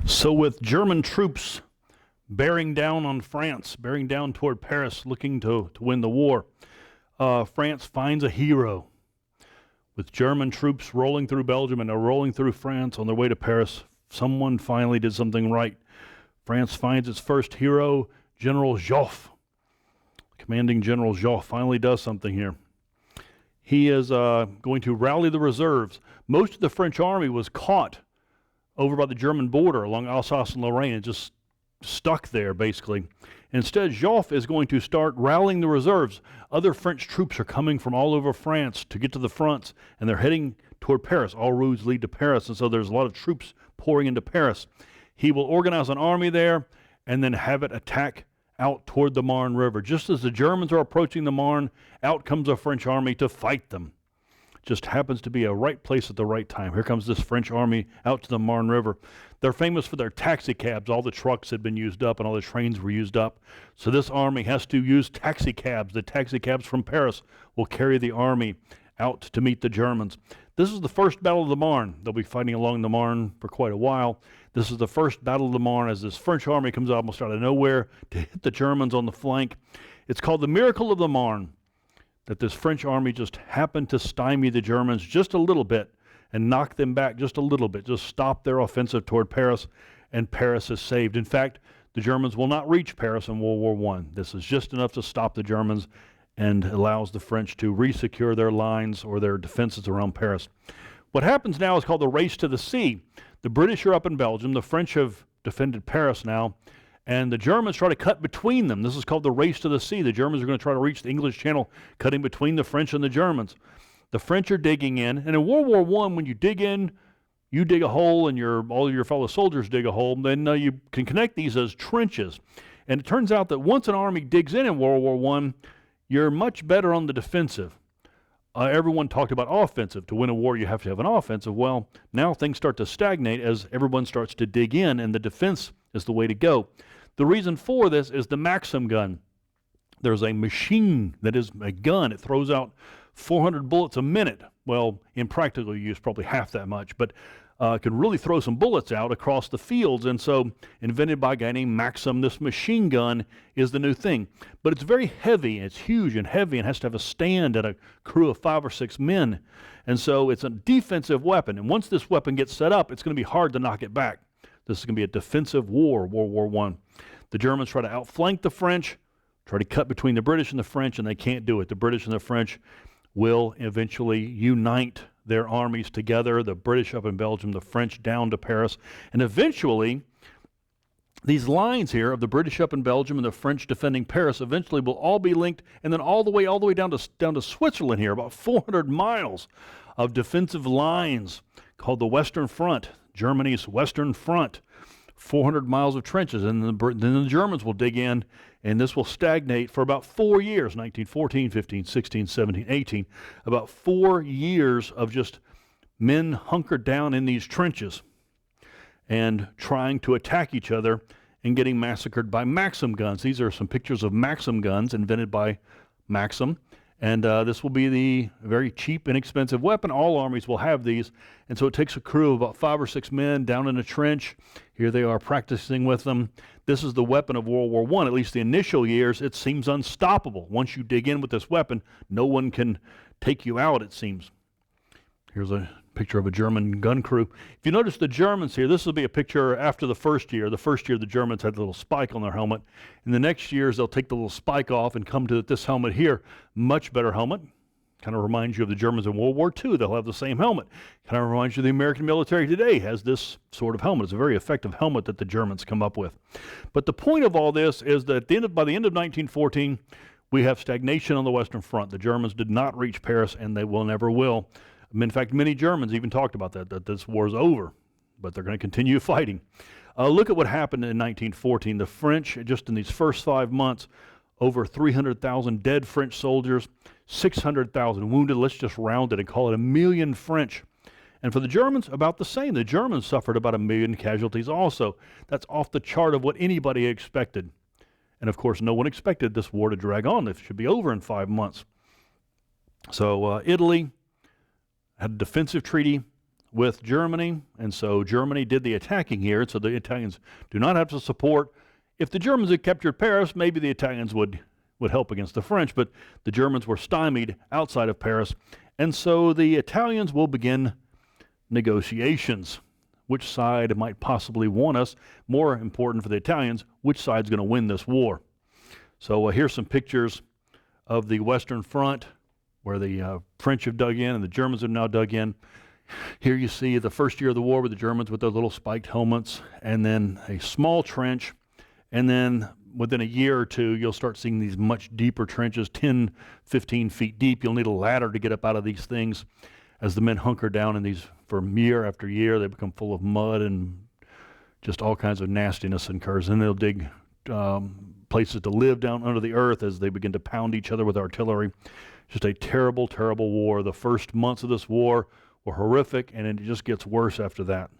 So with German troops bearing down on France, bearing down toward Paris, looking to win the war, France finds a hero. With German troops rolling through Belgium and they're rolling through France on their way to Paris, someone finally did something right. France finds its first hero, General Joffre. Commanding General Joffre finally does something here. He is going to rally the reserves. Most of the French army was caught over by the German border along Alsace and Lorraine and just stuck there, basically. Instead, Joffre is going to start rallying the reserves. Other French troops are coming from all over France to get to the fronts, and they're heading toward Paris. All roads lead to Paris, and so there's a lot of troops pouring into Paris. He will organize an army there and then have it attack out toward the Marne River. Just as the Germans are approaching the Marne, out comes a French army to fight them. Just happens to be a right place at the right time. Here comes this French army out to the Marne River. They're famous for their taxi cabs. All the trucks had been used up and all the trains were used up. So this army has to use taxi cabs. The taxi cabs from Paris will carry the army out to meet the Germans. This is the first Battle of the Marne. They'll be fighting along the Marne for quite a while. This is the first Battle of the Marne as this French army comes almost out of nowhere to hit the Germans on the flank. It's called the Miracle of the Marne, that this French army just happened to stymie the Germans just a little bit and knock them back just a little bit, just stop their offensive toward Paris, and Paris is saved. In fact, the Germans will not reach Paris in World War I. This is just enough to stop the Germans and allows the French to resecure their lines or their defenses around Paris. What happens now is called the Race to the Sea. The British are up in Belgium. The French have defended Paris now, and the Germans try to cut between them. This is called the Race to the Sea. The Germans are going to try to reach the English Channel, cutting between the French and the Germans. The French are digging in, and in World War I, when you dig in, you dig a hole and all of your fellow soldiers dig a hole, then you can connect these as trenches. And it turns out that once an army digs in World War I, you're much better on the defensive. Everyone talked about offensive. To win a war, you have to have an offensive. Well, now things start to stagnate as everyone starts to dig in, and the defense is the way to go. The reason for this is the Maxim gun. There's a machine that is a gun. It throws out 400 bullets a minute. Well, in practical use, probably half that much, but can really throw some bullets out across the fields. And so, invented by a guy named Maxim, this machine gun is the new thing. But it's very heavy, it's huge and heavy, and has to have a stand and a crew of 5 or 6 men. And so it's a defensive weapon. And once this weapon gets set up, it's going to be hard to knock it back. This is going to be a defensive war, World War I. The Germans try to outflank the French, try to cut between the British and the French, and they can't do it. The British and the French will eventually unite their armies together, the British up in Belgium, the French down to Paris, and eventually these lines here of the British up in Belgium and the French defending Paris eventually will all be linked, and then all the way down to Switzerland here, about 400 miles of defensive lines called the Western Front, Germany's Western Front. 400 miles of trenches, and then the Germans will dig in, and this will stagnate for about 4 years, 1914, 15, 16, 17, 18, about 4 years of just men hunkered down in these trenches and trying to attack each other and getting massacred by Maxim guns. These are some pictures of Maxim guns invented by Maxim. And this will be the very cheap, inexpensive weapon. All armies will have these. And so it takes a crew of about 5 or 6 men down in a trench. Here they are practicing with them. This is the weapon of World War I. At least the initial years, it seems unstoppable. Once you dig in with this weapon, no one can take you out, it seems. Here's a picture of a German gun crew. If you notice the Germans here, this will be a picture after the first year. The first year, the Germans had a little spike on their helmet. In the next years, they'll take the little spike off and come to this helmet here. Much better helmet. Kind of reminds you of the Germans in World War II. They'll have the same helmet. Kind of reminds you of the American military today has this sort of helmet. It's a very effective helmet that the Germans come up with. But the point of all this is that by the end of 1914, we have stagnation on the Western Front. The Germans did not reach Paris, and they will never will. In fact, many Germans even talked about that this war is over, but they're going to continue fighting. Look at what happened in 1914. The French, just in these first 5 months, over 300,000 dead French soldiers, 600,000 wounded. Let's just round it and call it 1 million French. And for the Germans, about the same. The Germans suffered about 1 million casualties also. That's off the chart of what anybody expected. And of course, no one expected this war to drag on. It should be over in 5 months. So Italy had a defensive treaty with Germany, and so Germany did the attacking here, so the Italians do not have to support. If the Germans had captured Paris, maybe the Italians would help against the French, but the Germans were stymied outside of Paris, and so the Italians will begin negotiations. Which side might possibly want us? More important for the Italians, which side's going to win this war? So here's some pictures of the Western Front, where the French have dug in and the Germans have now dug in. Here you see the first year of the war with the Germans with their little spiked helmets, and then a small trench, and then within a year or two, you'll start seeing these much deeper trenches, 10, 15 feet deep. You'll need a ladder to get up out of these things. As the men hunker down in these for year after year, they become full of mud and just all kinds of nastiness occurs. And they'll dig places to live down under the earth as they begin to pound each other with artillery. Just a terrible, terrible war. The first months of this war were horrific, and it just gets worse after that.